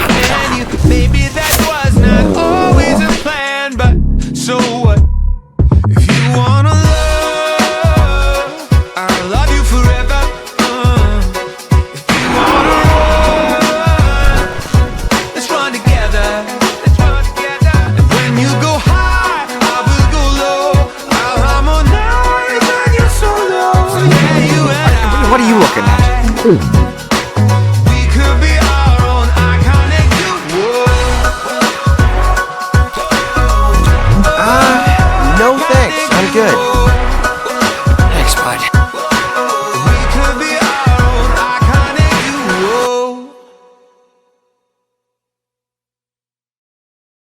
straight. And you, maybe that was not always a plan, but so what? If you wanna love, I'll love you forever. If you wanna run, let's run together. Let's run together. And when you go high, I will go low. I'll harmonize when you're so low. So yeah, you and I. What are you looking at? We could be our own iconic duo. No thanks, I'm good.